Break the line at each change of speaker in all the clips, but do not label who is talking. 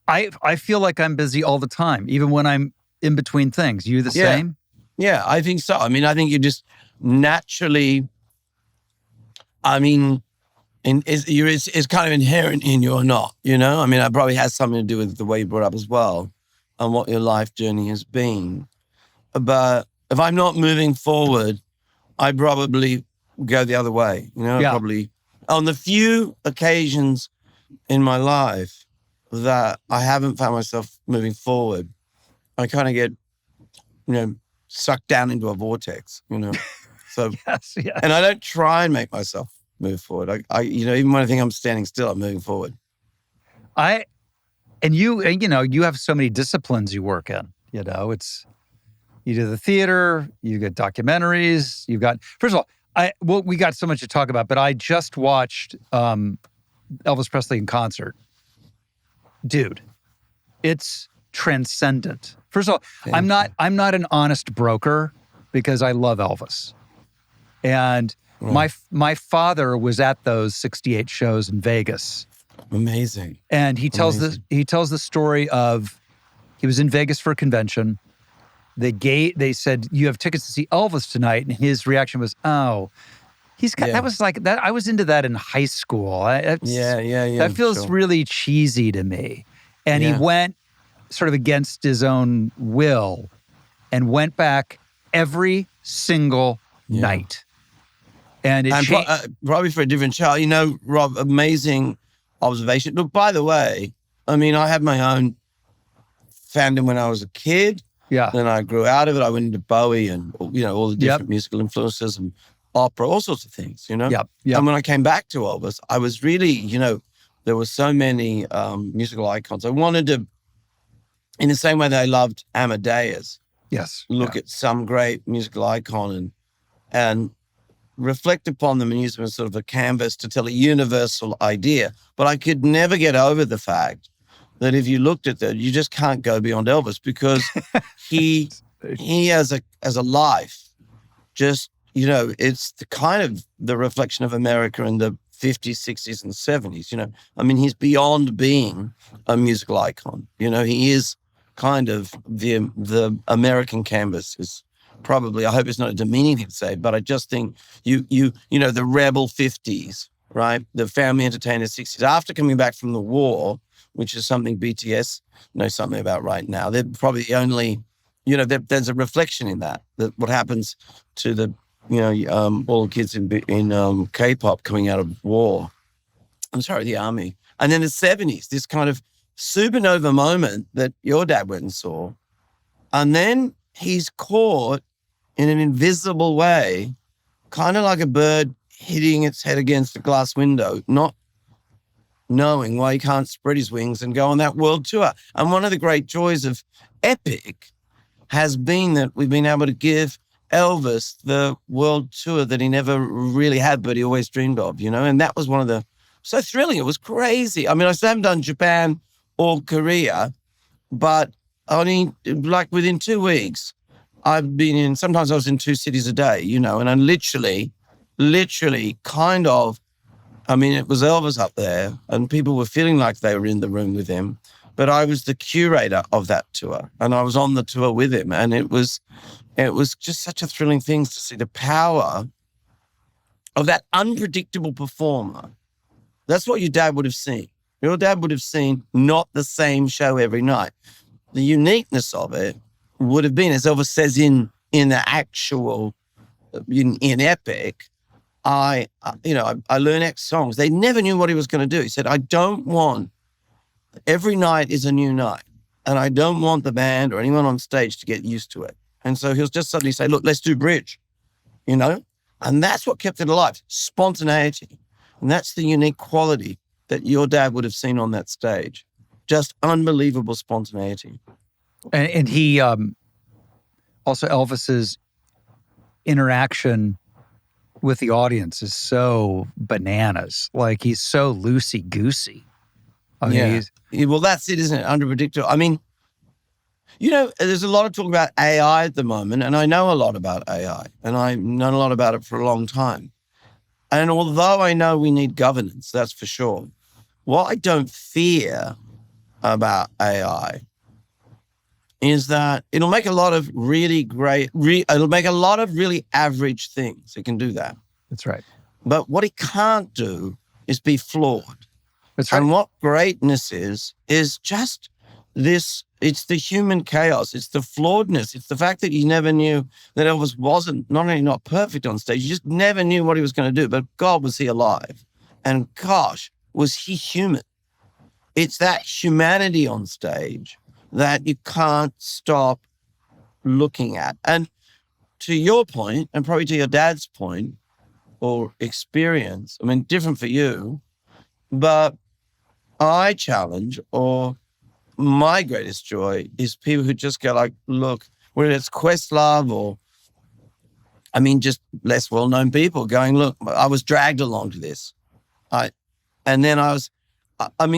I feel like I'm busy all the time, even when I'm in between things. You the same?
Yeah, I think so. I mean, I think you just naturally, I mean, it's kind of inherent in you or not, you know? I mean, it probably has something to do with the way you brought up as well and what your life journey has been. But if I'm not moving forward, I probably go the other way, you know?
Yeah.
Probably on the few occasions in my life that I haven't found myself moving forward, I kind of get, sucked down into a vortex, So,
Yes.
and I don't try and make myself move forward. I even when I think I'm standing still, I'm moving forward.
You have so many disciplines you work in. You do the theater, you get documentaries, first of all, we got so much to talk about, but I just watched Elvis Presley in concert. Dude, it's transcendent. First of all, I'm not an honest broker because I love Elvis. And my father was at those 68 shows in Vegas.
Amazing.
And he tells the story of he was in Vegas for a convention. They said, "You have tickets to see Elvis tonight," and his reaction was, "Oh, that was like that. I was into that in high school. That feels really cheesy to me." And he went sort of against his own will and went back every single night. And
probably for a different child, Rob, amazing observation. Look, by the way, I mean, I had my own fandom when I was a kid.
Yeah.
Then I grew out of it. I went into Bowie and, all the different musical influences and opera, all sorts of things,
Yep.
And when I came back to Elvis, I was really, there were so many musical icons. I wanted to, in the same way that I loved Amadeus, look at some great musical icon and reflect upon them and use them as sort of a canvas to tell a universal idea. But I could never get over the fact that if you looked at that, you just can't go beyond Elvis because he as a life, just, it's the kind of the reflection of America in the 50s, 60s, and 70s, I mean, he's beyond being a musical icon. He is kind of the American canvas is probably, I hope it's not a demeaning thing to say, but I just think the rebel 50s, right? The family entertainer 60s, after coming back from the war, which is something BTS know something about right now. They're probably the only, there's a reflection in that what happens to the, all the kids in K-pop coming out of war. The army. And then the 70s, this kind of supernova moment that your dad went and saw. And then he's caught in an invisible way, kind of like a bird hitting its head against a glass window, not knowing why he can't spread his wings and go on that world tour. And one of the great joys of Epic has been that we've been able to give Elvis the world tour that he never really had, but he always dreamed of, and that was so thrilling. It was crazy. I mean, I still haven't done Japan or Korea, but only like within 2 weeks, I've been sometimes I was in 2 cities a day, and I literally kind of, I mean, it was Elvis up there and people were feeling like they were in the room with him, but I was the curator of that tour and I was on the tour with him. And it was just such a thrilling thing to see the power of that unpredictable performer. That's what your dad would have seen. Your dad would have seen not the same show every night. The uniqueness of it would have been, as Elvis says in the actual, in Epic, I learned X songs. They never knew what he was going to do. He said, every night is a new night. And I don't want the band or anyone on stage to get used to it. And so he'll just suddenly say, look, let's do bridge, And that's what kept it alive, spontaneity. And that's the unique quality that your dad would have seen on that stage. Just unbelievable spontaneity.
And he, also Elvis's interaction with the audience is so bananas. Like he's so loosey-goosey. I mean,
well, that's it, isn't it? Unpredictable. I mean, there's a lot of talk about AI at the moment, and I know a lot about AI, and I've known a lot about it for a long time. And although I know we need governance, that's for sure, what I don't fear about AI is that it'll make a lot of really great, it'll make a lot of really average things. It can do that.
That's right.
But what it can't do is be flawed.
That's right.
And what greatness is just this, it's the human chaos. It's the flawedness. It's the fact that you never knew that Elvis wasn't not only not perfect on stage, you just never knew what he was going to do. But God, was he alive? And gosh, was he human? It's that humanity on stage that you can't stop looking at. And to your point, and probably to your dad's point or experience, I mean, different for you, but I challenge, or my greatest joy is people who just go like, look, whether it's Questlove or, I mean, just less well-known people going, look, I was dragged along to this.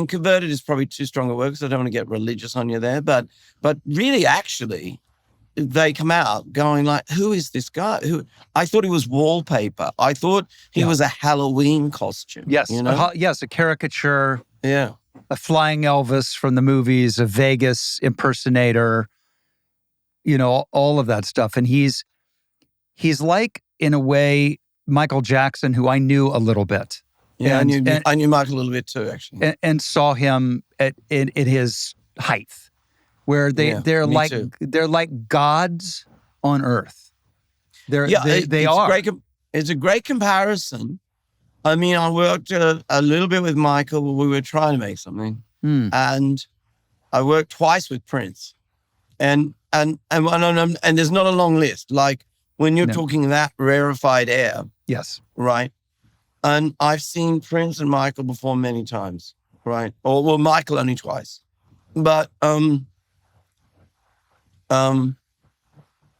Converted is probably too strong a word because I don't want to get religious on you there, but really actually they come out going like, who is this guy? I thought he was wallpaper. I thought he was a Halloween costume.
Yes,
you know?
A caricature.
Yeah.
A flying Elvis from the movies, a Vegas impersonator, all of that stuff. And he's like, in a way, Michael Jackson, who I knew a little bit.
Yeah, I knew Michael a little bit too, actually.
And saw him at his height, where they're like gods on earth. They are.
It's a great comparison. I mean, I worked a little bit with Michael when we were trying to make something, and I worked twice with Prince, and there's not a long list. Like when you're talking that rarefied air,
yes,
right. And I've seen Prince and Michael before many times, right? Or Michael only twice, but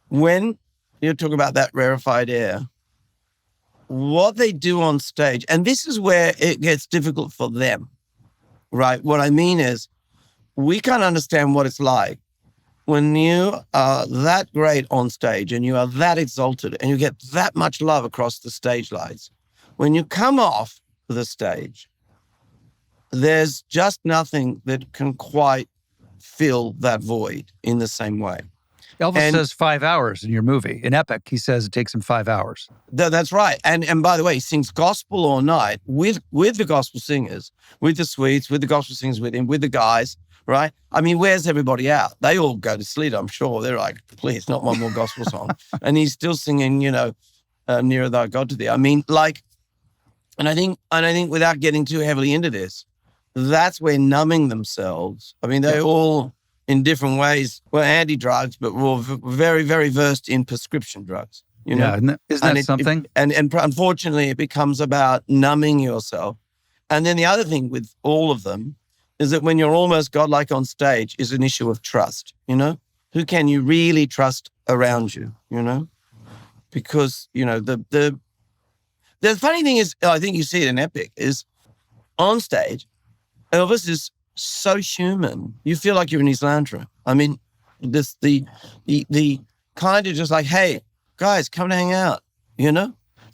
when you talk about that rarefied air, what they do on stage, and this is where it gets difficult for them, right? What I mean is we can't understand what it's like when you are that great on stage and you are that exalted and you get that much love across the stage lights. When you come off the stage, there's just nothing that can quite fill that void in the same way.
Elvis says 5 hours in your movie. In Epic, he says it takes him 5 hours.
That's right. And by the way, he sings gospel all night with the gospel singers, with the suites, with the gospel singers with him, with the guys, right? I mean, where's everybody out? They all go to sleep, I'm sure. They're like, please, not one more gospel song. And he's still singing, Nearer Thy God to Thee. I mean, like, and I think without getting too heavily into this, that's where numbing themselves. I mean, they all, in different ways, were anti-drugs, but were very, very versed in prescription drugs.
Yeah, isn't that something?
And unfortunately, it becomes about numbing yourself. And then the other thing with all of them is that when you're almost godlike on stage is an issue of trust, Who can you really trust around you, Because, the funny thing is, I think you see it in Epic, is on stage, Elvis is so human. You feel like you're in his lounge room. I mean, the kind of just like, hey, guys, come and hang out,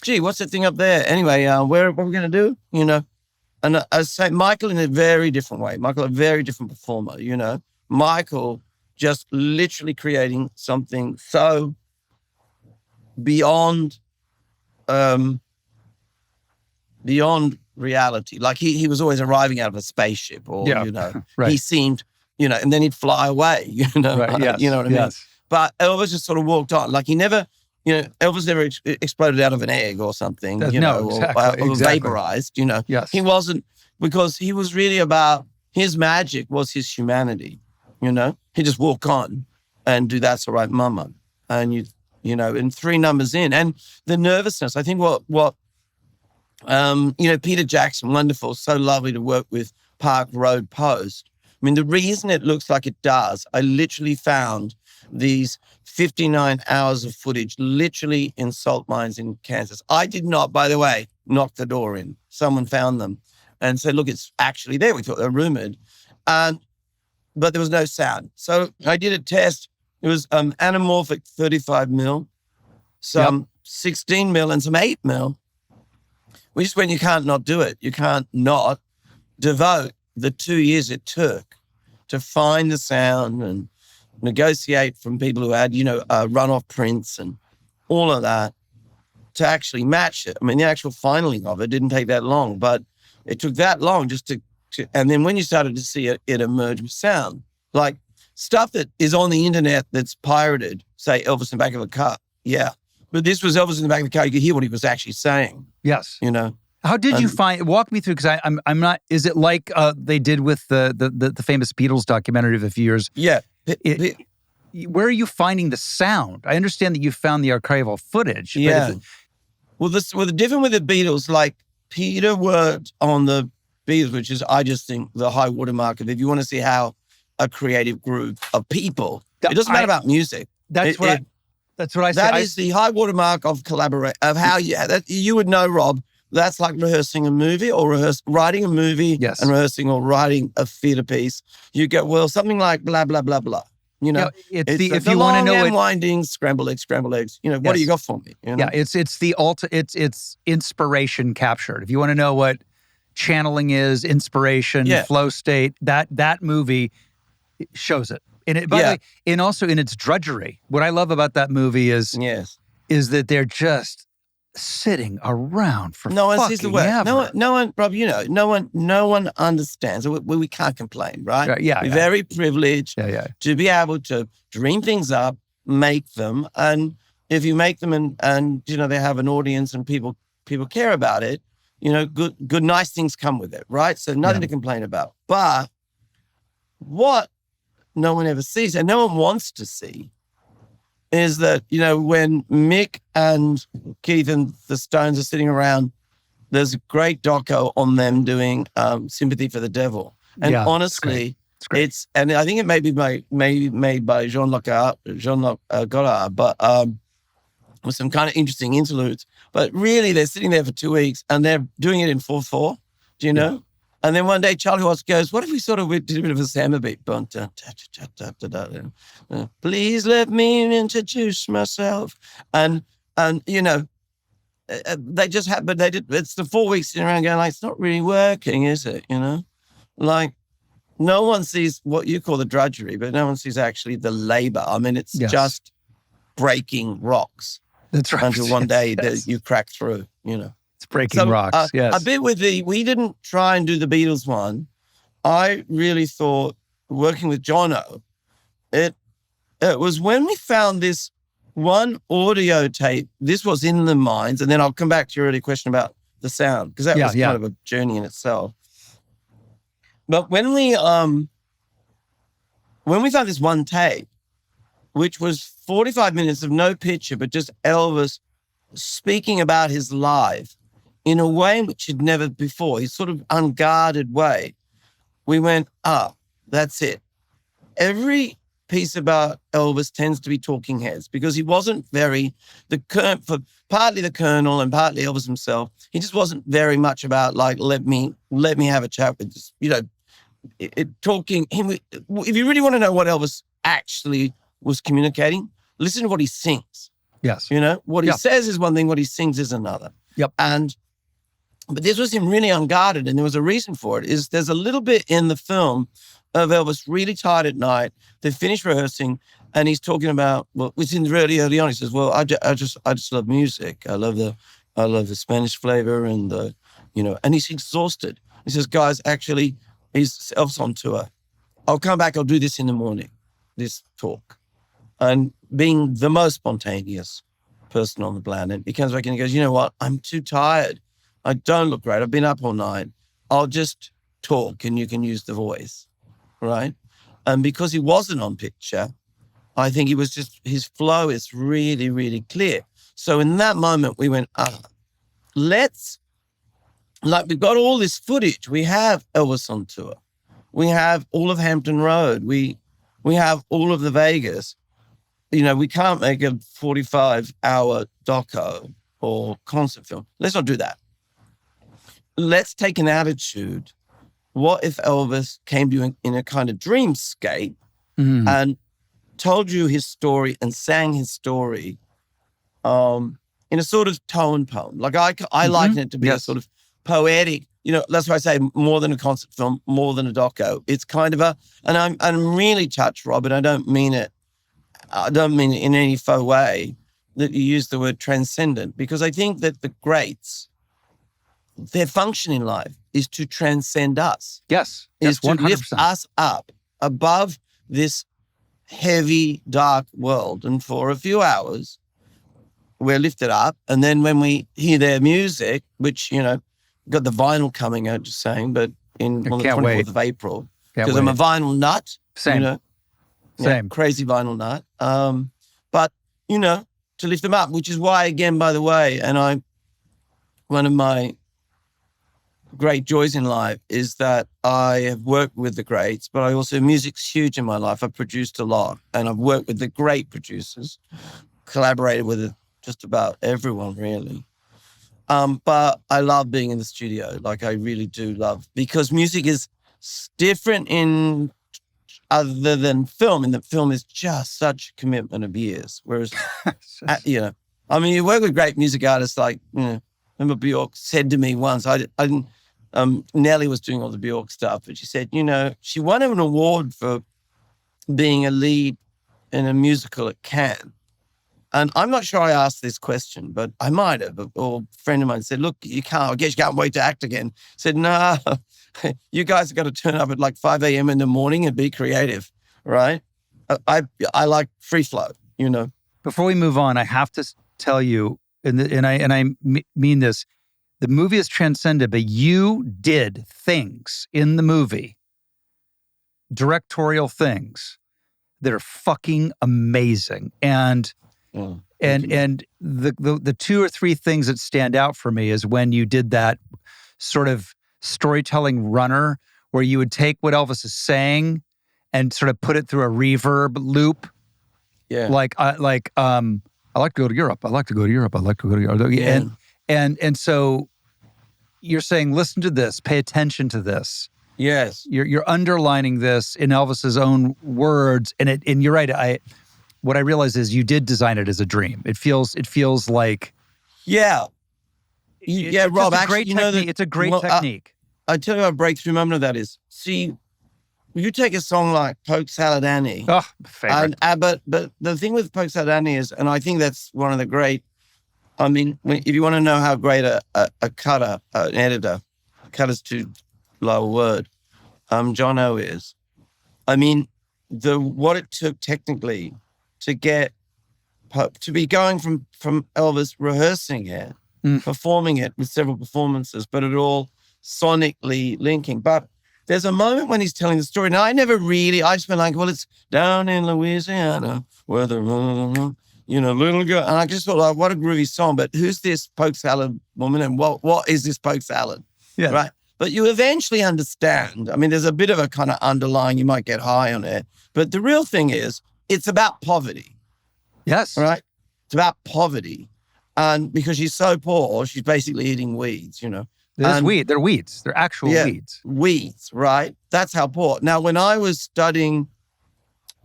Gee, what's that thing up there? Anyway, what are we going to do? And I say Michael in a very different way. Michael, a very different performer, Michael just literally creating something so beyond reality. Like he was always arriving out of a spaceship or,
right.
He seemed, and then he'd fly away,
Right, yes,
you know what I mean? But Elvis just sort of walked on. Like he never, Elvis never exploded out of an egg or something, or vaporized,
Yes.
He wasn't, because he was really about, his magic was his humanity, He just walk on and do That's All Right, Mama. And and 3 numbers in. And the nervousness, I think what Peter Jackson, wonderful, so lovely to work with Park Road Post. I mean, the reason it looks like it does, I literally found these 59 hours of footage literally in salt mines in Kansas. I did not, by the way, knock the door in. Someone found them and said, look, it's actually there. We thought they were rumored. But there was no sound. So I did a test. It was anamorphic 35 mil, some 16 mil and some 8 mil. Which is when you can't not do it. You can't not devote the 2 years it took to find the sound and negotiate from people who had, runoff prints and all of that to actually match it. I mean, the actual finaling of it didn't take that long, but it took that long just to and then when you started to see it emerge with sound, like stuff that is on the internet that's pirated, say Elvis in the back of a car. Yeah. But this was Elvis in the back of the car. You could hear what he was actually saying.
Yes. How did you walk me through, because I'm not, is it like they did with the famous Beatles documentary of a few years?
Yeah.
Where are you finding the sound? I understand that you found the archival footage.
Yeah. The different with the Beatles, like Peter worked on the Beatles, which is, I just think, the high watermark of, if you want to see how a creative group of people, it doesn't matter about music.
That's what I say.
That is the high watermark of collaborate, of how you would know, Rob. That's like rehearsing a movie or writing a movie and rehearsing or writing a theater piece. You get, something like blah, blah, blah, blah.
It's if
the
you want to know
and winding, scrambled eggs. What do you got for me?
Yeah, it's inspiration captured. If you want to know what channeling is, inspiration, flow state, that movie shows it. And by the way, and also in its drudgery. What I love about that movie is that they're just sitting around for
no one
fucking
sees the work.
ever.
No one, Rob, no one understands. We can't complain, right?
We're
very privileged to be able to dream things up, make them, and if you make them and they have an audience and people care about it, good nice things come with it, right? So nothing to complain about. But what no one ever sees and no one wants to see is that, when Mick and Keith and the Stones are sitting around, there's a great doco on them doing Sympathy for the Devil. And honestly, it's and I think it may be made by Jean-Luc Godard, but with some kind of interesting interludes. But really, they're sitting there for 2 weeks and they're doing it in 4/4. Do you know? Yeah. And then one day, Charlie Watts goes, "What if we sort of did a bit of a samba beat? Please let me introduce myself." And they just had, but they did. It's the 4 weeks sitting around going like, "It's not really working, is it?" Like no one sees what you call the drudgery, but no one sees actually the labor. I mean, it's just breaking rocks.
That's right.
Until one day that you crack through.
It's breaking rocks, yes.
A bit with we didn't try and do the Beatles one. I really thought, working with Jono, it was when we found this one audio tape, this was in the mines, and then I'll come back to your earlier question about the sound, because that was kind of a journey in itself. But when we found this one tape, which was 45 minutes of no picture, but just Elvis speaking about his life in a way in which he'd never before, his sort of unguarded way, we went, that's it. Every piece about Elvis tends to be talking heads because he wasn't very, partly the Colonel and partly Elvis himself, he just wasn't very much about like, let me have a chat with this, talking. If you really want to know what Elvis actually was communicating, listen to what he sings.
Yes.
What he says is one thing, what he sings is another.
Yep.
But this was him really unguarded, and there was a reason for it. There's a little bit in the film of Elvis really tired at night. They finished rehearsing, and he's talking about, it's in really early on. He says, I just love music. I love the Spanish flavor and and he's exhausted. He says, guys, actually, he's Elvis on tour. I'll come back. I'll do this in the morning, this talk. And being the most spontaneous person on the planet, he comes back and he goes, you know what? I'm too tired. I don't look great. I've been up all night. I'll just talk and you can use the voice, right? And because he wasn't on picture, I think he was just, his flow is really, really clear. So in that moment, we went, we've got all this footage. We have Elvis on tour. We have all of Hampton Road. We have all of the Vegas. We can't make a 45-hour doco or concert film. Let's not do that. Let's take an attitude. What if Elvis came to you in a kind of dreamscape and told you his story and sang his story in a sort of tone poem? Like I liken it to be a sort of poetic that's why I say more than a concert film, more than a doco. It's kind of and I'm really touched, Rob, and I don't mean it in any faux way that you use the word transcendent, because I think that the greats, their function in life is to transcend us.
Yes.
Is to
100%.
lift us up above this heavy, dark world. And for a few hours, we're lifted up. And then when we hear their music, which, got the vinyl coming out, just saying, but on the 24th of April, because I'm a vinyl nut.
Same. Same.
Crazy vinyl nut. But, to lift them up, which is why, again, by the way, and one of my great joys in life is that I have worked with the greats, but music's huge in my life. I've produced a lot, and I've worked with the great producers, collaborated with just about everyone, really. But I love being in the studio. Like, I really do love, because music is different other than film. And the film is just such a commitment of years. Whereas, you work with great music artists like, remember Bjork said to me once, Nelly was doing all the Bjork stuff, but she said, she won an award for being a lead in a musical at Cannes. And I'm not sure I asked this question, but I might have. Or a friend of mine said, look, I guess you can't wait to act again. I said, no, you guys have got to turn up at like 5 a.m. in the morning and be creative, right? I like free flow,
Before we move on, I have to tell you, and I mean this, the movie is transcended, but you did things in the movie, directorial things, that are fucking amazing. And the two or three things that stand out for me is when you did that sort of storytelling runner where you would take what Elvis is saying and sort of put it through a reverb loop.
Yeah.
I like to go to Europe. I like to go to Europe. I like to go to Europe. Yeah. And so you're saying, listen to this, pay attention to this.
Yes.
You're underlining this in Elvis's own words. And you're right. What I realize is you did design it as a dream. It feels like.
Yeah. Rob,
actually, it's a great technique.
I tell you what a breakthrough moment of that is. See, you take a song like Polk Salad Annie.
Oh, favorite.
But the thing with Polk Salad Annie is, and I think that's one of the great, if you want to know how great a cutter, an editor, cutter's too low a word, John O is. What it took technically to be going from Elvis rehearsing it, performing it with several performances, but it all sonically linking. But there's a moment when he's telling the story. Now, I just been like, well, it's down in Louisiana where the, little girl. And I just thought, like, what a groovy song. But who's this Polk Salad woman? And what is this Polk Salad?
Yeah.
Right. But you eventually understand. There's a bit of a kind of underlying, you might get high on it. But the real thing is, it's about poverty.
Yes.
Right? It's about poverty. And because she's so poor, she's basically eating weeds,
They're weeds. They're actual weeds.
Weeds, right? That's how poor. Now, when I was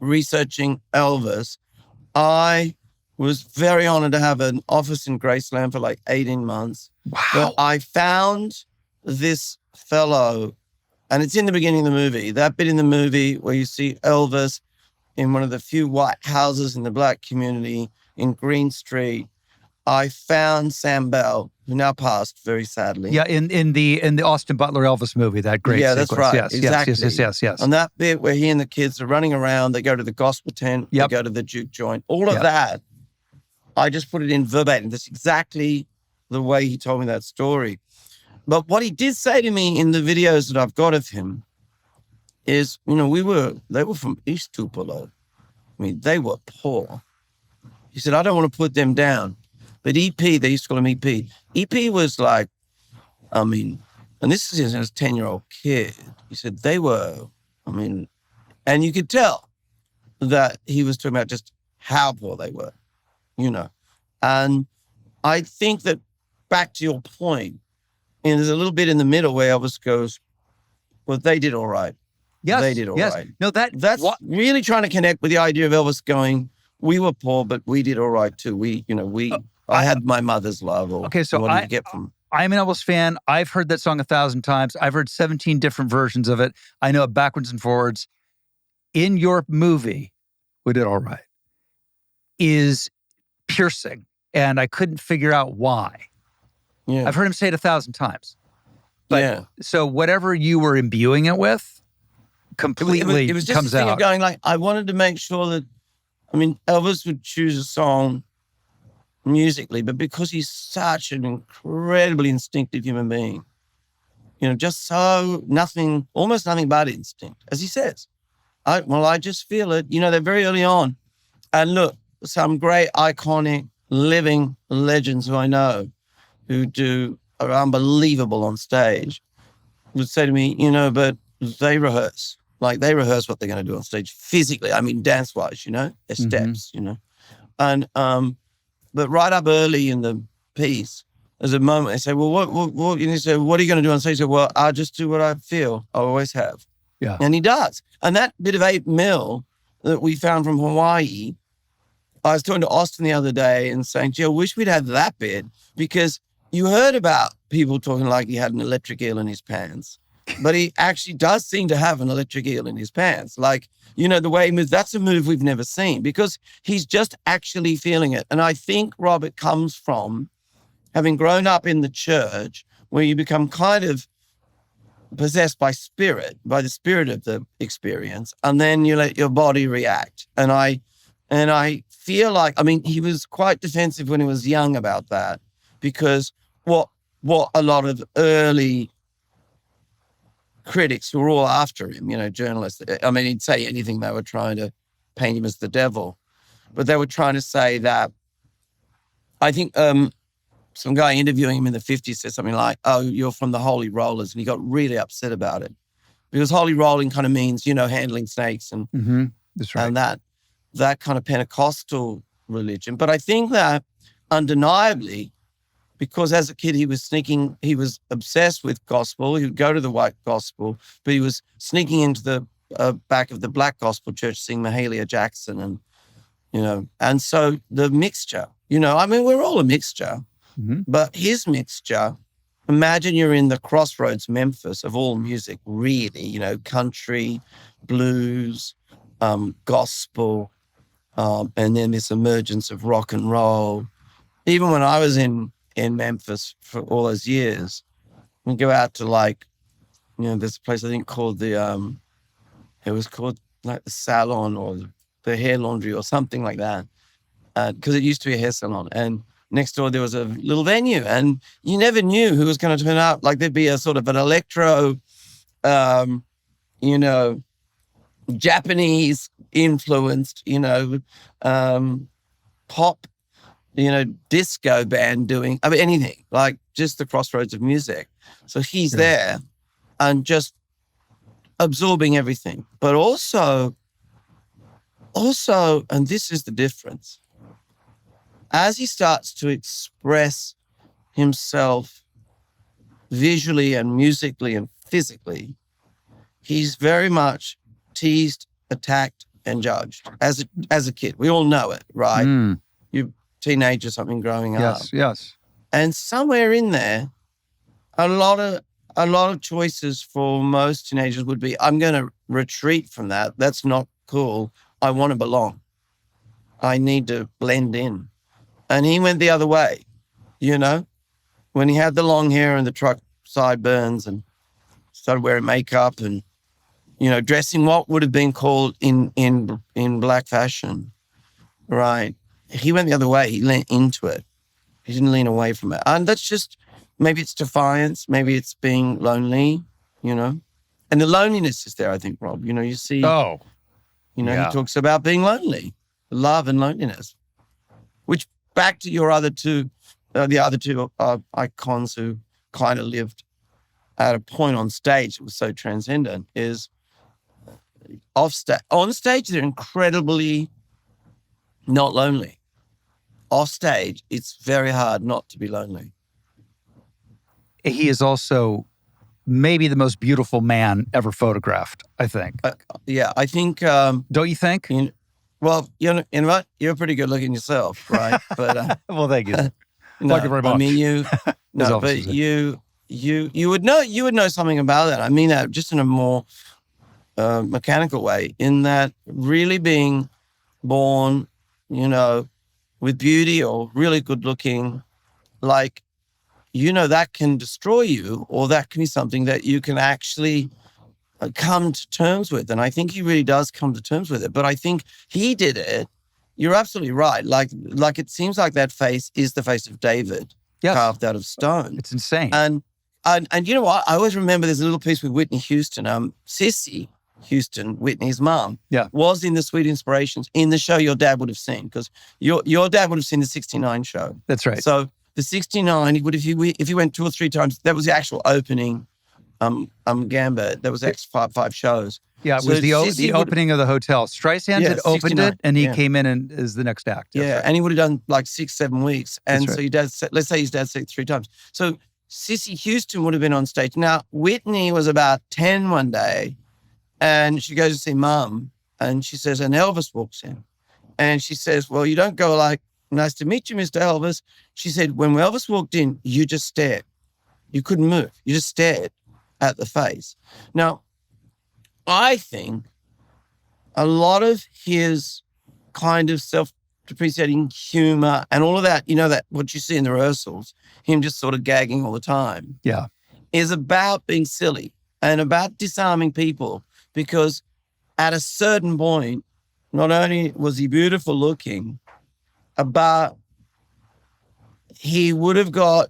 researching Elvis, I was very honored to have an office in Graceland for like 18 months.
Wow.
But I found this fellow, and it's in the beginning of the movie, that bit in the movie where you see Elvis in one of the few white houses in the black community in Green Street. I found Sam Bell, who now passed very sadly.
Yeah, in the Austin Butler Elvis movie, that great sequence.
That's right.
Yes,
exactly.
Yes.
On that bit where he and the kids are running around, they go to the gospel tent, they go to the juke joint, all of that. I just put it in verbatim. That's exactly the way he told me that story. But what he did say to me in the videos that I've got of him is, they were from East Tupelo. They were poor. He said, I don't want to put them down. But EP, they used to call him EP. EP was like, and this is his 10-year-old kid. He said they were, and you could tell that he was talking about just how poor they were, And I think that, back to your point, and there's a little bit in the middle where Elvis goes, well, they did all right.
Yes,
they did all right.
No,
that's really trying to connect with the idea of Elvis going, we were poor, but we did all right too. I had my mother's love. Or
okay, so
what did you get from?
I'm an Elvis fan. I've heard that song 1,000 times. I've heard 17 different versions of it. I know it backwards and forwards. In your movie, We Did All Right, is piercing, and I couldn't figure out why.
Yeah.
I've heard him say it 1,000 times. But,
yeah.
So whatever you were imbuing it with completely
it was just
comes
a thing
out.
of going like, I wanted to make sure that, Elvis would choose a song musically, but because he's such an incredibly instinctive human being, just so almost nothing but instinct, as he says. I just feel it. They're very early on. And look, some great, iconic, living legends who I know who are unbelievable on stage would say to me, but they rehearse. Like they rehearse what they're going to do on stage physically. Dance-wise, their steps, And, but right up early in the piece, there's a moment they say, well, what you say, what are you going to do on stage? He said, well, I'll just do what I feel. I always have.
Yeah.
And he does. And that bit of 8 mil that we found from Hawaii, I was talking to Austin the other day and saying, gee, I wish we'd had that bit, because you heard about people talking like he had an electric eel in his pants, but he actually does seem to have an electric eel in his pants. Like, the way he moves, that's a move we've never seen because he's just actually feeling it. And I think, Rob, it comes from having grown up in the church where you become kind of possessed by the spirit of the experience, and then you let your body react. And I feel like, he was quite defensive when he was young about that, because what a lot of early critics who were all after him, journalists, he'd say anything. They were trying to paint him as the devil, but they were trying to say that, I think some guy interviewing him in the 50s said something like, oh, you're from the Holy Rollers. And he got really upset about it because holy rolling kind of means, handling snakes and,
That's right.
and that kind of Pentecostal religion. But I think that undeniably, because as a kid he was obsessed with gospel. He would go to the white gospel, but he was sneaking into the back of the black gospel church, singing Mahalia Jackson, and so the mixture, we're all a mixture, but his mixture, imagine you're in the crossroads, Memphis, of all music, really, country, blues, gospel, and then this emergence of rock and roll. Even when I was in Memphis for all those years, we go out to there's a place I think called it was called like the Salon or the Hair Laundry or something like that, because it used to be a hair salon. And next door there was a little venue, and you never knew who was going to turn up. Like there'd be a sort of an electro, Japanese influenced, pop, disco band doing, anything, like just the crossroads of music. So he's there and just absorbing everything. But also, and this is the difference, as he starts to express himself visually and musically and physically, he's very much teased, attacked, and judged as a kid. We all know it, right? You're teenage or something growing up.
Yes.
And somewhere in there, a lot of choices for most teenagers would be, I'm going to retreat from that. That's not cool. I want to belong. I need to blend in. And he went the other way, when he had the long hair and the truck sideburns and started wearing makeup and, dressing what would have been called in black fashion, right? He went the other way. He leaned into it. He didn't lean away from it. And that's just, maybe it's defiance. Maybe it's being lonely, And the loneliness is there, I think, Rob. You see, he talks about being lonely, love and loneliness, which back to your other two, the other two icons who kind of lived at a point on stage that was so transcendent is on stage, they're incredibly not lonely. Off stage, it's very hard not to be lonely.
He is also maybe the most beautiful man ever photographed, I think.
I think...
don't you think?
Well, you know what? You're pretty good looking yourself, right? But
well, thank you.
No,
Thank you very much.
I mean, you would know something about that. I mean that just in a more mechanical way, in that really being born, with beauty or really good looking, like, that can destroy you, or that can be something that you can actually come to terms with. And I think he really does come to terms with it. But I think he did it. You're absolutely right. Like it seems like that face is the face of David, carved out of stone.
It's insane.
And you know what? I always remember there's a little piece with Whitney Houston. Cissy Houston, Whitney's mom, was in the Sweet Inspirations in the show your dad would have seen, because your dad would have seen the 69 show.
That's right.
So the 69, if he went 2 or 3 times, that was the actual opening gambit. That was five shows.
Yeah, it was the opening of the hotel. Streisand had opened it, and he came in and is the next act.
Right. And he would have done like 6-7 weeks. And so your dad, let's say his dad said 3 times. So Cissy Houston would have been on stage. Now, Whitney was about 10 one day, and she goes to see Mum, and she says, and Elvis walks in. And she says, well, you don't go like, nice to meet you, Mr. Elvis. She said, when Elvis walked in, you just stared. You couldn't move. You just stared at the face. Now, I think a lot of his kind of self-depreciating humor and all of that, that what you see in the rehearsals, him just sort of gagging all the time, is about being silly and about disarming people, because at a certain point, not only was he beautiful looking, but he would have got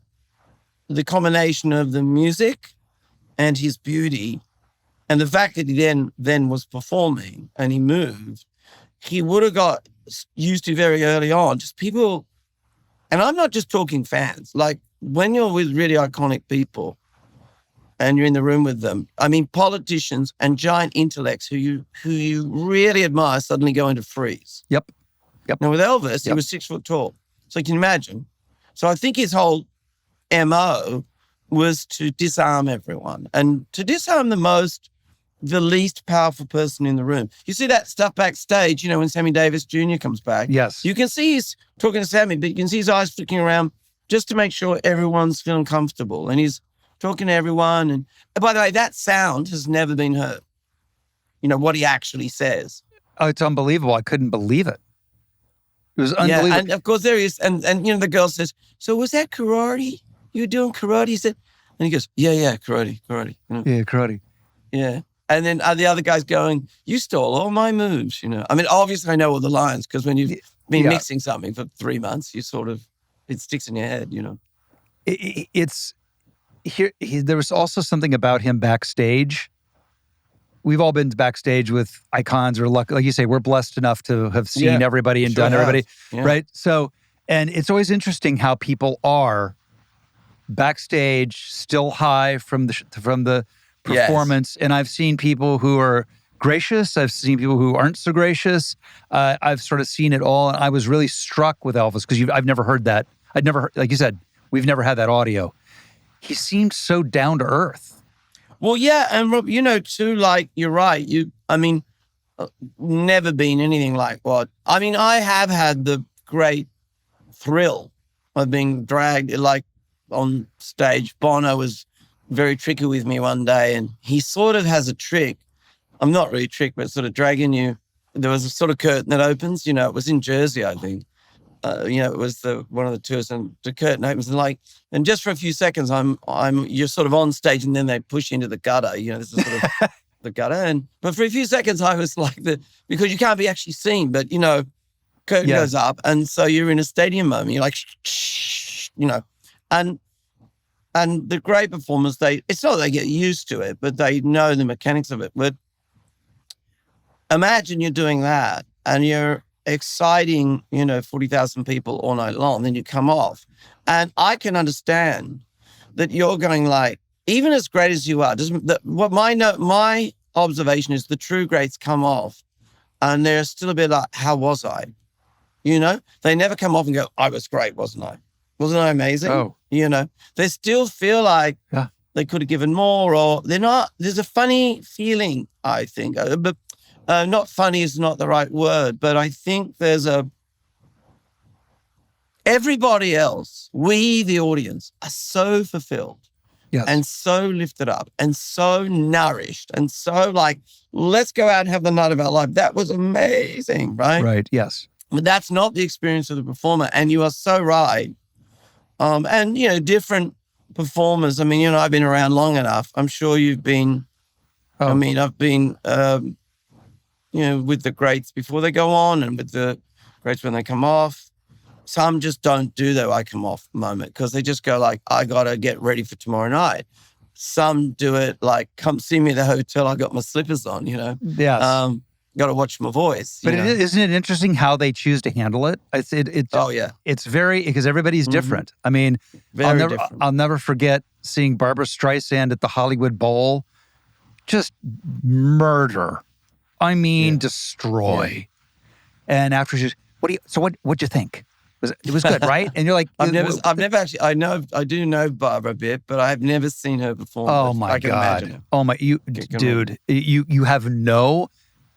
the combination of the music and his beauty, and the fact that he then was performing and he moved, he would have got used to very early on. Just people, and I'm not just talking fans, like when you're with really iconic people and you're in the room with them, I mean, politicians and giant intellects who you really admire suddenly go into freeze.
Yep.
Now with Elvis, he was 6 foot tall. So you can imagine. So I think his whole MO was to disarm everyone and to disarm the least powerful person in the room. You see that stuff backstage, when Sammy Davis Jr. comes back.
Yes.
You can see he's talking to Sammy, but you can see his eyes flicking around just to make sure everyone's feeling comfortable. And he's talking to everyone. And by the way, that sound has never been heard. What he actually says.
Oh, it's unbelievable. I couldn't believe it. It was unbelievable.
Yeah, and of course there he is. And the girl says, so was that karate? You were doing karate? He said, and he goes, yeah, karate.
Yeah, karate.
Yeah. And then the other guy's going, you stole all my moves, I mean, obviously I know all the lines, because when you've been mixing something for 3 months, you sort of, it sticks in your head,
It's, there was also something about him backstage. We've all been backstage with icons, or like you say, we're blessed enough to have seen everybody and done everybody, right? So, and it's always interesting how people are backstage, still high from the performance. And I've seen people who are gracious. I've seen people who aren't so gracious. I've sort of seen it all. And I was really struck with Elvis because I've never heard that. I'd never, like you said, we've never had that audio. He seemed so down to earth.
Well, yeah. And Rob, too, like, you're right. Never been anything like what, I mean, I have had the great thrill of being dragged, like, on stage. Bono was very tricky with me one day, and he sort of has a trick. I'm not really tricked, but sort of dragging you. There was a sort of curtain that opens, it was in Jersey, I think. It was one of the tours, and the curtain opens, and just for a few seconds, you're sort of on stage, and then they push you into the gutter. This is sort of the gutter, but for a few seconds, I was like because you can't be actually seen, but curtain goes up, and so you're in a stadium moment. You're like, shh, and the great performers, it's not that they get used to it, but they know the mechanics of it. But imagine you're doing that, and you're exciting, 40,000 people all night long, then you come off. And I can understand that you're going like, even as great as you are, my observation is the true greats come off and they're still a bit like, how was I? They never come off and go, I was great, wasn't I? Wasn't I amazing?
Oh.
They still feel like they could have given more, or they're not. There's a funny feeling, I think, but not funny is not the right word, but I think there's everybody else, we, the audience, are so fulfilled.
Yes.
And so lifted up and so nourished and so like, let's go out and have the night of our life. That was amazing, right?
Right, yes.
But that's not the experience of the performer. And you are so right. And, different performers. I mean, I've been around long enough. I'm sure you've been, I've been, with the greats before they go on and with the greats when they come off. Some just don't do the I come off moment because they just go like, I got to get ready for tomorrow night. Some do it like, come see me at the hotel. I got my slippers on,
Yes.
Got to watch my voice.
But isn't it interesting how they choose to handle it?
Oh, yeah.
It's very, because everybody's different. I mean, I'll never forget seeing Barbara Streisand at the Hollywood Bowl. Just murder. I mean, destroy. Yeah. And after she's, what'd you think? It was good, right? And you're like,
I've never actually. I do know Barbara a bit, but I've never seen her perform.
Oh my God! Oh my, you have no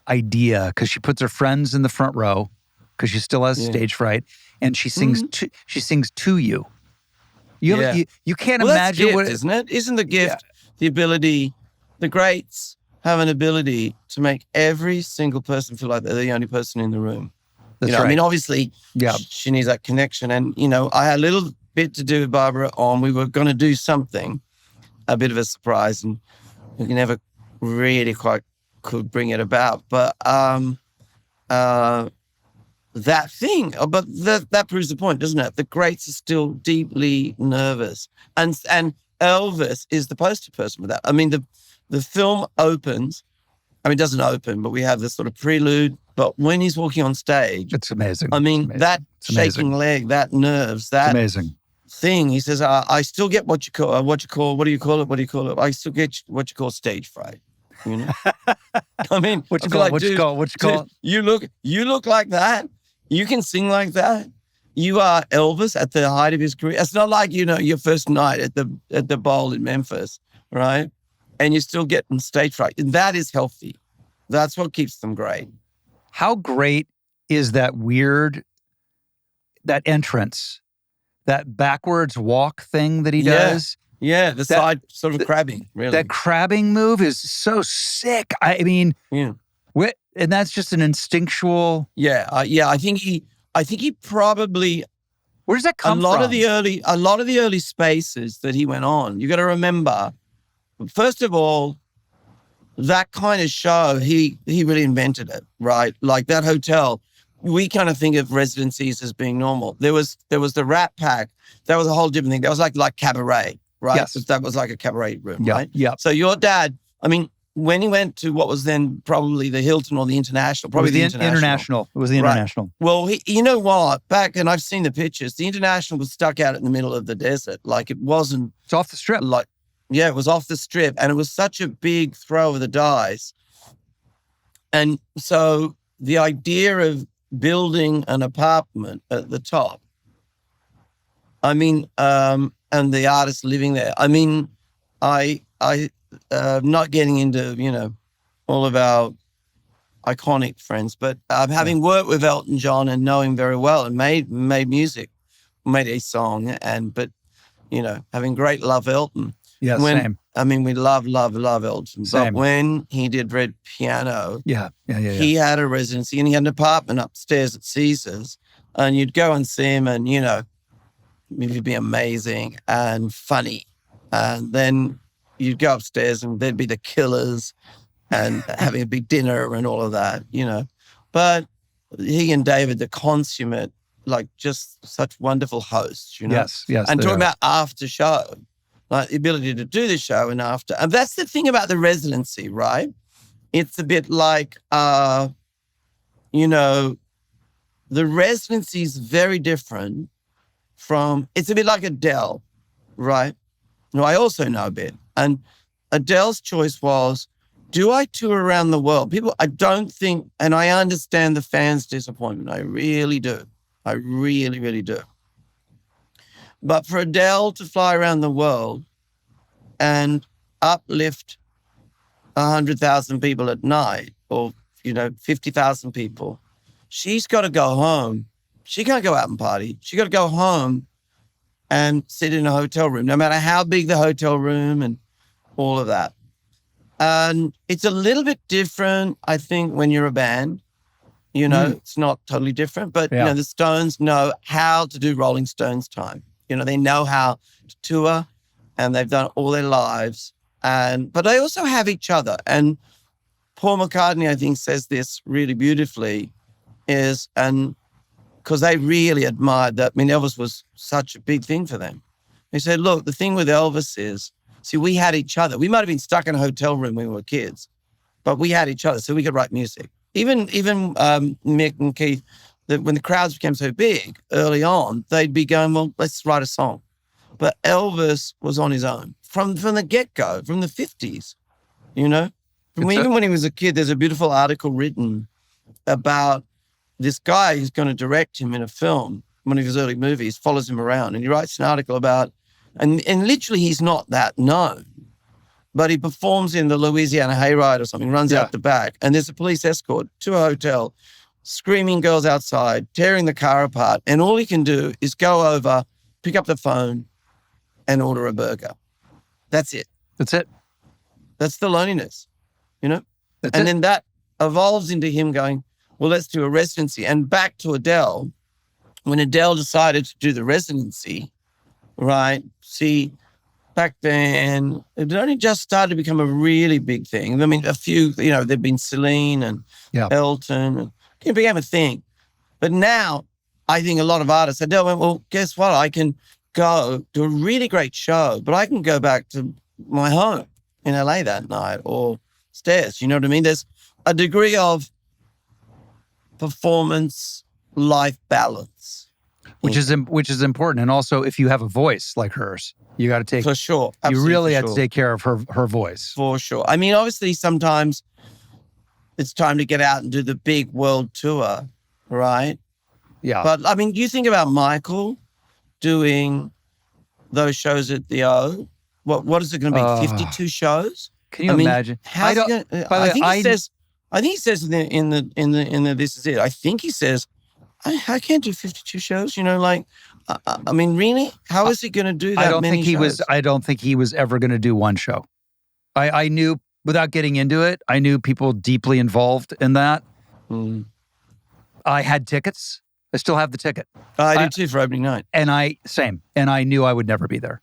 idea because she puts her friends in the front row because she still has stage fright, and she sings. She sings to you. You can't imagine
that's
what
isn't it? Isn't the gift the ability? The greats have an ability to make every single person feel like they're the only person in the room.
That's right.
I mean, obviously, she needs that connection. And, I had a little bit to do with Barbara we were going to do something, a bit of a surprise, and we never really quite could bring it about. But that proves the point, doesn't it? The greats are still deeply nervous. And Elvis is the poster person for that. I mean, the film opens. I mean, it doesn't open, but we have this sort of prelude. But when he's walking on stage,
it's amazing.
I mean, that shaking leg, that nerves, that
amazing
thing. He says, I still get what do you call it? I still get what you call stage fright. I mean,
what you call?
You look like that. You can sing like that. You are Elvis at the height of his career. It's not like, your first night at the bowl in Memphis, right? And you're still getting stage fright. And that is healthy. That's what keeps them great.
How great is that entrance, that backwards walk thing that he does?
Yeah, side sort of crabbing, really.
That crabbing move is so sick. I mean, and that's just an instinctual.
Yeah, I think he probably.
Where does that come from?
A lot of the early spaces that he went on. You got to remember, first of all, that kind of show, he really invented it, right? Like that hotel, we kind of think of residencies as being normal. There was the Rat Pack. That was a whole different thing. That was like cabaret, right?
Yes.
That was like a cabaret room,
yeah,
right?
Yeah.
So your dad, I mean, when he went to what was then probably the Hilton or the International, probably the International.
It was the International.
Right. Well, you know what? Back, and I've seen the pictures, the International was stuck out in the middle of the desert. Like it wasn't.
It's off the strip.
Yeah, it was off the strip, and it was such a big throw of the dice. And so the idea of building an apartment at the top, I mean, and the artist living there. I mean, I not getting into, all of our iconic friends, but having worked with Elton John and know him very well and made music, made a song, but having great love Elton.
Yeah, same.
I mean, we love Elton.
Same.
But when he did Red Piano,
yeah.
He had a residency and he had an apartment upstairs at Caesars, and you'd go and see him, and it'd be amazing and funny, and then you'd go upstairs and there'd be the Killers, and having a big dinner and all of that, But he and David, the consummate, like just such wonderful hosts,
Yes.
And talking about after show. Like the ability to do the show and after. And that's the thing about the residency, right? It's a bit like, the residency is very different from, it's a bit like Adele, right? Who I also know a bit. And Adele's choice was, do I tour around the world? People, I don't think, and I understand the fans' disappointment. I really do. I really, really do. But for Adele to fly around the world and uplift 100,000 people at night or, 50,000 people, she's got to go home she can't go out and party. She got to go home and sit in a hotel room, no matter how big the hotel room and all of that. And it's a little bit different, I think, when you're a band. You know, it's not totally different, but you know, the Stones know how to do Rolling Stones time. You know, they know how to tour, and they've done it all their lives. But they also have each other. And Paul McCartney, I think, says this really beautifully, because they really admired that. I mean, Elvis was such a big thing for them. He said, look, the thing with Elvis is, see, we had each other. We might have been stuck in a hotel room when we were kids, but we had each other, so we could write music. Even Mick and Keith, when the crowds became so big early on, they'd be going, well, let's write a song. But Elvis was on his own from the get-go, from the 50s, you know? Even when he was a kid, there's a beautiful article written about this guy who's going to direct him in a film, one of his early movies, follows him around, and he writes an article about, and literally he's not that known, but he performs in the Louisiana Hayride or something, runs out the back, and there's a police escort to a hotel, screaming girls outside, tearing the car apart, and all he can do is go over, pick up the phone, and order a burger. That's it.
That's it.
That's the loneliness, you know?
That's
and
it.
then that evolves into him going, well, let's do a residency. And back to Adele, when Adele decided to do the residency, right? See, back then, it only just started to become a really big thing. I mean, a few, you know, there'd been Celine and Elton, and it became a thing. But now, I think a lot of artists, Adele went, well, guess what? I can go do a really great show, but I can go back to my home in LA that night or stairs. You know what I mean? There's a degree of performance, life balance.
Which is important. And also, if you have a voice like hers, you got to take...
For sure.
You really have to take care of her voice.
For sure. I mean, obviously, sometimes it's time to get out and do the big world tour, right?
Yeah.
But, I mean, you think about Michael doing those shows at the O. What is it going to be, 52 shows?
Can you imagine?
How's he gonna, I think he says in the This Is It, I think he says, I can't do 52 shows, you know, like, I mean, really? How is he going to do that
I don't think he was ever going to do one show. I knew, without getting into it, I knew people deeply involved in that. I had tickets. I still have the ticket.
I did too for opening night.
And I knew I would never be there.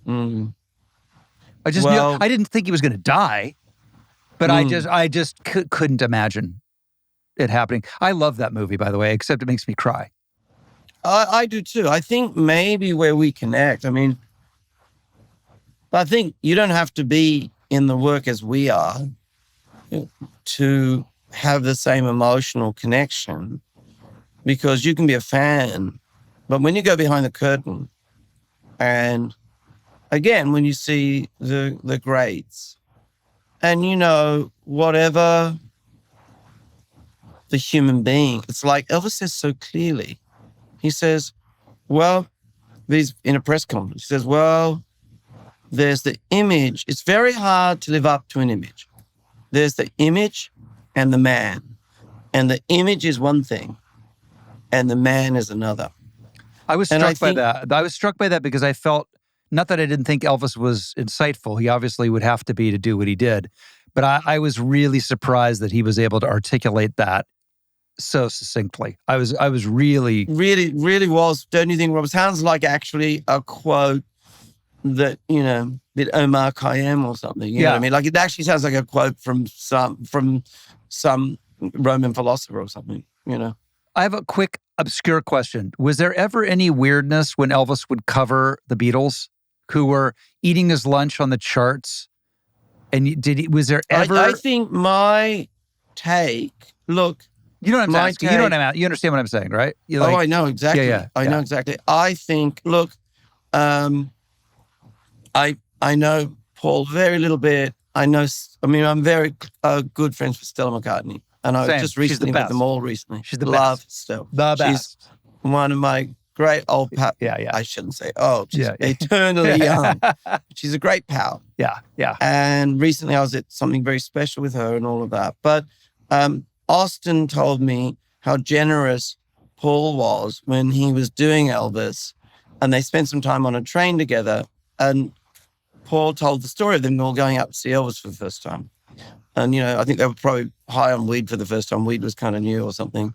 I just knew, I didn't think he was going to die, but I just couldn't imagine it happening. I love that movie, by the way, except it makes me cry.
I do too. I think maybe where we connect, I think you don't have to be in the work as we are to have the same emotional connection, because you can be a fan, but when you go behind the curtain and again, when you see the greats and, you know, whatever the human being, it's like Elvis says so clearly. He says, well, he's in a press conference. He says, well, there's the image. It's very hard to live up to an image. There's the image and the man. And the image is one thing and the man is another.
I was struck by that. I was struck by that because I felt, not that I didn't think Elvis was insightful. He obviously would have to be to do what he did. But I was really surprised that he was able to articulate that so succinctly. I was really... Really
was. Don't you think, Rob? Sounds like actually a quote that, you know, that Omar Khayyam or something. You know what I mean? Like, it actually sounds like a quote from some Roman philosopher or something, you know?
I have a quick, obscure question. Was there ever any weirdness when Elvis would cover the Beatles, who were eating his lunch on the charts? And was there ever...
I think my take, look...
You know what I'm saying? You know what I'm... You understand what I'm saying, right?
I know exactly. I know exactly. I think, look, I know Paul very little bit. I'm very good friends with Stella McCartney. And I just recently met them all recently.
She's the
Love
best.
Stella.
The best.
She's one of my great old pals. I shouldn't say old. She's eternally young. She's a great pal.
Yeah.
And recently I was at something very special with her and all of that. But Austin told me how generous Paul was when he was doing Elvis, and they spent some time on a train together, and Paul told the story of them all going up to see Elvis for the first time. And, I think they were probably high on weed for the first time. Weed was kind of new or something.